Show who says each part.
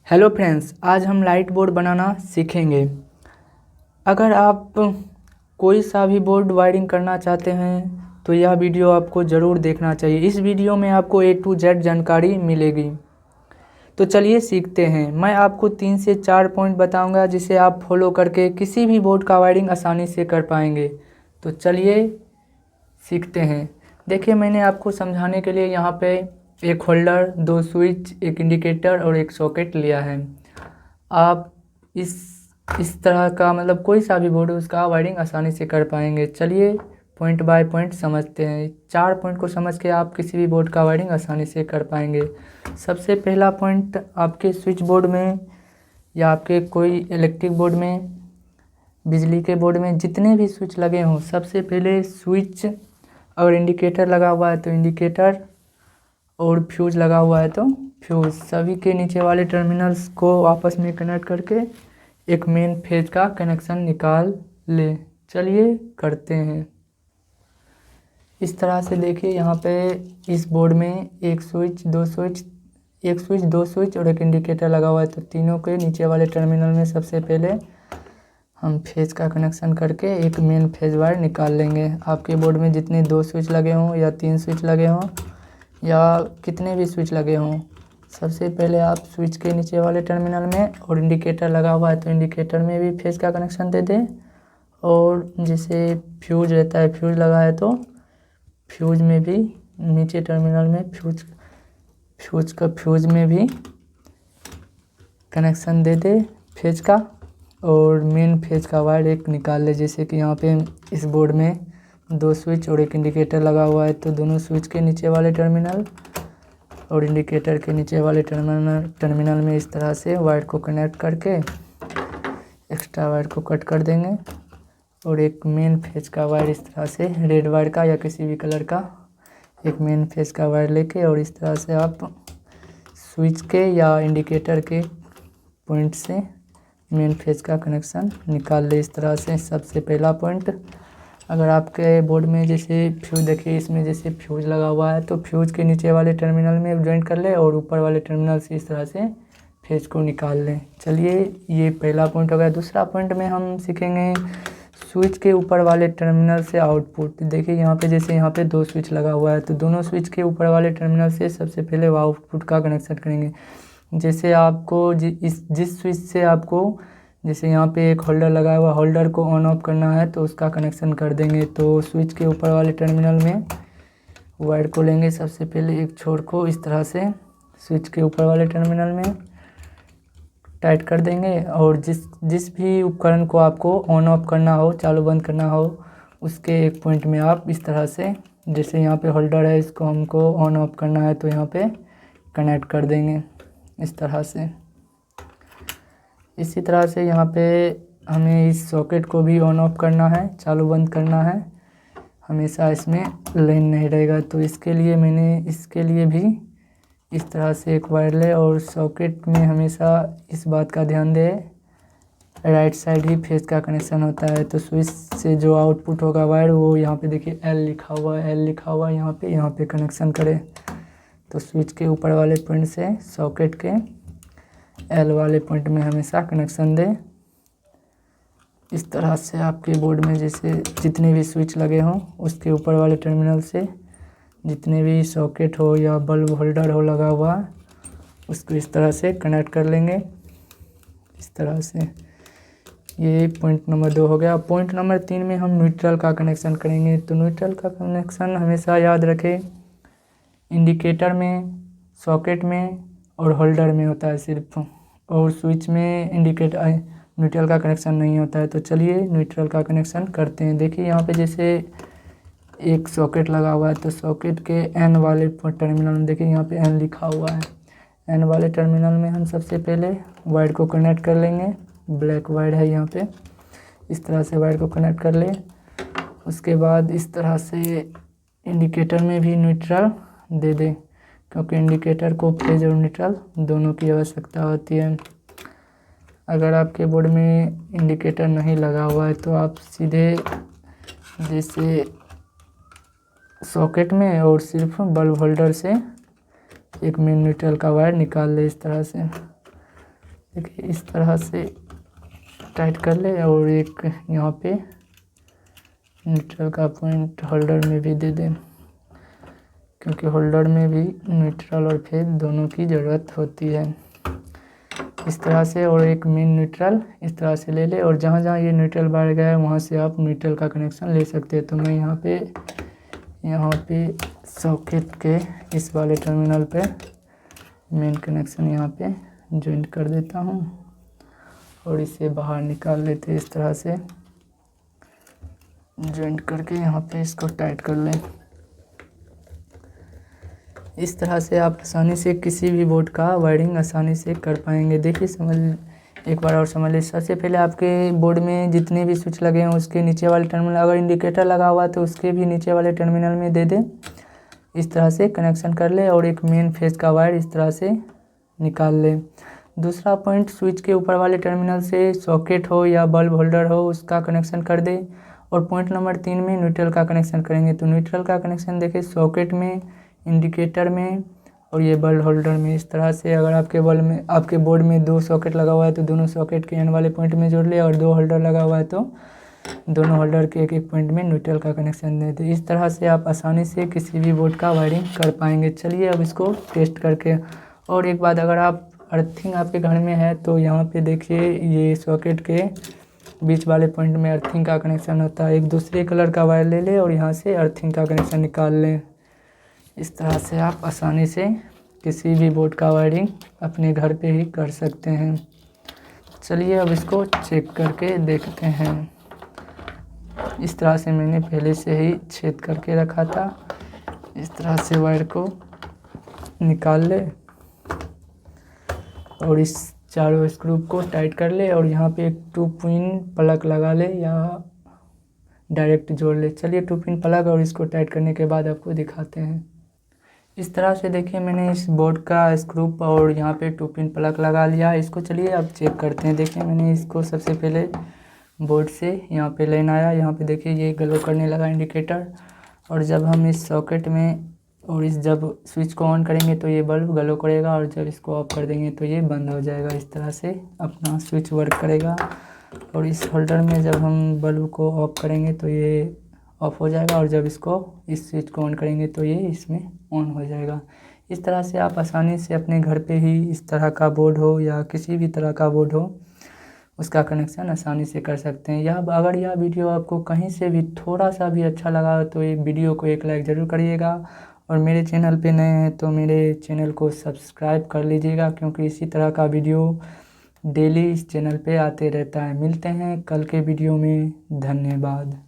Speaker 1: Hello friends, आज हम light board बनाना सीखेंगे। अगर आप कोई सा भी बोर्ड वायरिंग करना चाहते हैं तो यह वीडियो आपको ज़रूर देखना चाहिए। इस वीडियो में आपको A to Z जानकारी मिलेगी। तो चलिए सीखते हैं। मैं आपको 3 से 4 पॉइंट बताऊंगा जिसे आप फॉलो करके किसी भी बोर्ड का वायरिंग आसानी से कर पाएंगे। तो चलिए सीखते हैं। देखिए, मैंने आपको समझाने के लिए यहाँ पे एक होल्डर, 2 स्विच, एक इंडिकेटर और एक सॉकेट लिया है। आप इस तरह का मतलब कोई सा भी बोर्ड उसका वायरिंग आसानी से कर पाएंगे। चलिए पॉइंट बाय पॉइंट समझते हैं। 4 पॉइंट को समझ के आप किसी भी बोर्ड का वायरिंग आसानी से कर पाएंगे। सबसे पहला पॉइंट, आपके स्विच बोर्ड में या आपके कोई इलेक्ट्रिक बोर्ड में, बिजली के बोर्ड में जितने भी स्विच लगे हों, सबसे पहले स्विच और इंडिकेटर लगा हुआ है तो इंडिकेटर, और फ्यूज लगा हुआ है तो फ्यूज, सभी के नीचे वाले टर्मिनल्स को आपस में कनेक्ट करके एक मेन फेज का कनेक्शन निकाल ले। चलिए करते हैं। इस तरह से देखिए, यहाँ पे इस बोर्ड में एक स्विच, दो स्विच और एक इंडिकेटर लगा हुआ है तो तीनों के नीचे वाले टर्मिनल में सबसे पहले हम फेज का कनेक्शन करके एक मेन फेज वायर निकाल लेंगे। आपके बोर्ड में जितने 2 स्विच लगे हों या 3 स्विच लगे हों या कितने भी स्विच लगे हों, सबसे पहले आप स्विच के नीचे वाले टर्मिनल में, और इंडिकेटर लगा हुआ है तो इंडिकेटर में भी फेज का कनेक्शन दे दें, और जैसे फ्यूज रहता है, फ्यूज लगा है तो फ्यूज में भी नीचे टर्मिनल में फ्यूज में भी कनेक्शन दे दे फेज का, और मेन फेज का वायर एक निकाल ले। जैसे कि यहाँ पे इस बोर्ड में 2 स्विच और एक इंडिकेटर लगा हुआ है तो दोनों स्विच के नीचे वाले टर्मिनल और इंडिकेटर के नीचे वाले टर्मिनल में इस तरह से वायर को कनेक्ट करके एक्स्ट्रा वायर को कट कर देंगे, और एक मेन फेज का वायर इस तरह से रेड वायर का या किसी भी कलर का एक मेन फेज का वायर लेके, और इस तरह से आप स्विच के या इंडिकेटर के पॉइंट से मेन फेज का कनेक्शन निकाल ले। इस तरह से सबसे पहला पॉइंट। अगर आपके बोर्ड में जैसे फ्यूज, देखिए इसमें जैसे फ्यूज लगा हुआ है तो फ्यूज के नीचे वाले टर्मिनल में ज्वाइंट कर ले और ऊपर वाले टर्मिनल से इस तरह से फेज को निकाल लें। चलिए, ये पहला पॉइंट हो गया। दूसरा पॉइंट में हम सीखेंगे स्विच के ऊपर वाले टर्मिनल से आउटपुट। देखिए यहाँ पे जैसे यहाँ पे 2 स्विच लगा हुआ है तो दोनों स्विच के ऊपर वाले टर्मिनल से सबसे पहले वो आउटपुट का कनेक्शन करेंगे। जैसे आपको जिस स्विच से आपको, जैसे यहाँ पे एक होल्डर लगा हुआ, होल्डर को ऑन ऑफ करना है तो उसका कनेक्शन कर देंगे। तो स्विच के ऊपर वाले टर्मिनल में वायर को लेंगे, सबसे पहले एक छोर को इस तरह से स्विच के ऊपर वाले टर्मिनल में टाइट कर देंगे, और जिस भी उपकरण को आपको ऑन ऑफ करना हो, चालू बंद करना हो, उसके एक पॉइंट में आप इस तरह से, जैसे यहाँ पे होल्डर है, इसको हमको ऑन ऑफ करना है तो यहाँ पे कनेक्ट कर देंगे इस तरह से। इसी तरह से यहाँ पे हमें इस सॉकेट को भी ऑन ऑफ करना है, चालू बंद करना है, हमेशा इसमें लाइन नहीं रहेगा। तो इसके लिए भी इस तरह से एक वायर ले, और सॉकेट में हमेशा इस बात का ध्यान दे, राइट साइड ही फेज का कनेक्शन होता है। तो स्विच से जो आउटपुट होगा वायर, वो यहाँ पे देखिए L लिखा हुआ है यहाँ पे कनेक्शन करे। तो स्विच के ऊपर वाले पॉइंट से सॉकेट के L वाले पॉइंट में हमेशा कनेक्शन दे। इस तरह से आपके बोर्ड में जैसे जितने भी स्विच लगे हों उसके ऊपर वाले टर्मिनल से जितने भी सॉकेट हो या बल्ब होल्डर हो लगा हुआ, उसको इस तरह से कनेक्ट कर लेंगे इस तरह से। ये पॉइंट नंबर 2 हो गया। पॉइंट नंबर 3 में हम न्यूट्रल का कनेक्शन करेंगे। तो न्यूट्रल का कनेक्शन हमेशा याद रखें, इंडिकेटर में, सॉकेट में और होल्डर में होता है सिर्फ, और स्विच में न्यूट्रल का कनेक्शन नहीं होता है। तो चलिए न्यूट्रल का कनेक्शन करते हैं। देखिए यहाँ पे जैसे एक सॉकेट लगा हुआ है तो सॉकेट के N वाले टर्मिनल में, देखिए यहाँ पे N लिखा हुआ है, N वाले टर्मिनल में हम सबसे पहले वायर को कनेक्ट कर लेंगे। ब्लैक वायर है यहाँ पे, इस तरह से वायर को कनेक्ट कर ले। उसके बाद इस तरह से इंडिकेटर में भी न्यूट्रल दे दें, क्योंकि इंडिकेटर को फेज और न्यूट्रल दोनों की आवश्यकता होती है। अगर आपके बोर्ड में इंडिकेटर नहीं लगा हुआ है तो आप सीधे जैसे सॉकेट में और सिर्फ बल्ब होल्डर से एक मेन न्यूट्रल का वायर निकाल ले इस तरह से। देखिए इस तरह से टाइट कर ले और एक यहाँ पे न्यूट्रल का पॉइंट होल्डर में भी दे दें, क्योंकि होल्डर में भी न्यूट्रल और फेज दोनों की ज़रूरत होती है। इस तरह से, और एक मेन न्यूट्रल इस तरह से ले ले, और जहाँ जहाँ ये न्यूट्रल बाहर गया है वहाँ से आप न्यूट्रल का कनेक्शन ले सकते हैं। तो मैं यहाँ पे सॉकेट के इस वाले टर्मिनल पे मेन कनेक्शन यहाँ पे जॉइंट कर देता हूँ और इसे बाहर निकाल लेते हैं। इस तरह से जॉइंट करके यहाँ पे इसको टाइट कर लें। इस तरह से आप आसानी से किसी भी बोर्ड का वायरिंग आसानी से कर पाएंगे। देखिए एक बार और समझ लीजिए। सबसे पहले आपके बोर्ड में जितने भी स्विच लगे हैं उसके नीचे वाले टर्मिनल, अगर इंडिकेटर लगा हुआ है तो उसके भी नीचे वाले टर्मिनल में दे दें। इस तरह से कनेक्शन कर ले और एक मेन फेज का वायर इस तरह से निकाल ले। दूसरा पॉइंट, स्विच के ऊपर वाले टर्मिनल से सॉकेट हो या बल्ब होल्डर हो उसका कनेक्शन कर दे। और पॉइंट नंबर 3 में न्यूट्रल का कनेक्शन करेंगे। तो न्यूट्रल का कनेक्शन देखिए सॉकेट में, इंडिकेटर में और ये बल्ब होल्डर में। इस तरह से अगर आपके बोर्ड में 2 सॉकेट लगा हुआ है तो दोनों सॉकेट के एंड वाले पॉइंट में जोड़ ले, और 2 होल्डर लगा हुआ है तो दोनों होल्डर के एक एक पॉइंट में न्यूट्रल का कनेक्शन दे। तो इस तरह से आप आसानी से किसी भी बोर्ड का वायरिंग कर पाएंगे। चलिए अब इसको टेस्ट करके। और एक बात, अगर आप अर्थिंग आपके घर में है तो यहाँ पे देखिए ये सॉकेट के बीच वाले पॉइंट में अर्थिंग का कनेक्शन होता है। एक दूसरे कलर का वायर ले ले और यहाँ से अर्थिंग का कनेक्शन निकाल लें। इस तरह से आप आसानी से किसी भी बोर्ड का वायरिंग अपने घर पे ही कर सकते हैं। चलिए अब इसको चेक करके देखते हैं। इस तरह से मैंने पहले से ही छेद करके रखा था। इस तरह से वायर को निकाल ले और इस चारों स्क्रू को टाइट कर ले और यहाँ पे एक 2 पिन प्लग लगा ले या डायरेक्ट जोड़ ले। चलिए 2 पिन प्लग और इसको टाइट करने के बाद आपको दिखाते हैं। इस तरह से देखिए मैंने इस बोर्ड का स्क्रू और यहाँ पे 2 पिन प्लग लगा लिया। इसको चलिए अब चेक करते हैं। देखिए मैंने इसको सबसे पहले बोर्ड से यहाँ पे लाइन आया, यहाँ पे देखिए ये ग्लो करने लगा इंडिकेटर। और जब हम इस सॉकेट में और जब स्विच को ऑन करेंगे तो ये बल्ब ग्लो करेगा, और जब इसको ऑफ कर देंगे तो ये बंद हो जाएगा। इस तरह से अपना स्विच वर्क करेगा। और इस होल्डर में जब हम बल्ब को ऑफ करेंगे तो ये ऑफ हो जाएगा, और जब इस स्विच को ऑन करेंगे तो ये इसमें ऑन हो जाएगा। इस तरह से आप आसानी से अपने घर पे ही इस तरह का बोर्ड हो या किसी भी तरह का बोर्ड हो उसका कनेक्शन आसानी से कर सकते हैं। या अगर यह वीडियो आपको कहीं से भी थोड़ा सा भी अच्छा लगा तो ये वीडियो को एक लाइक ज़रूर करिएगा। और मेरे चैनल पे नए हैं तो मेरे चैनल को सब्सक्राइब कर लीजिएगा, क्योंकि इसी तरह का वीडियो डेली इस चैनल पे आते रहता है। मिलते हैं कल के वीडियो में। धन्यवाद।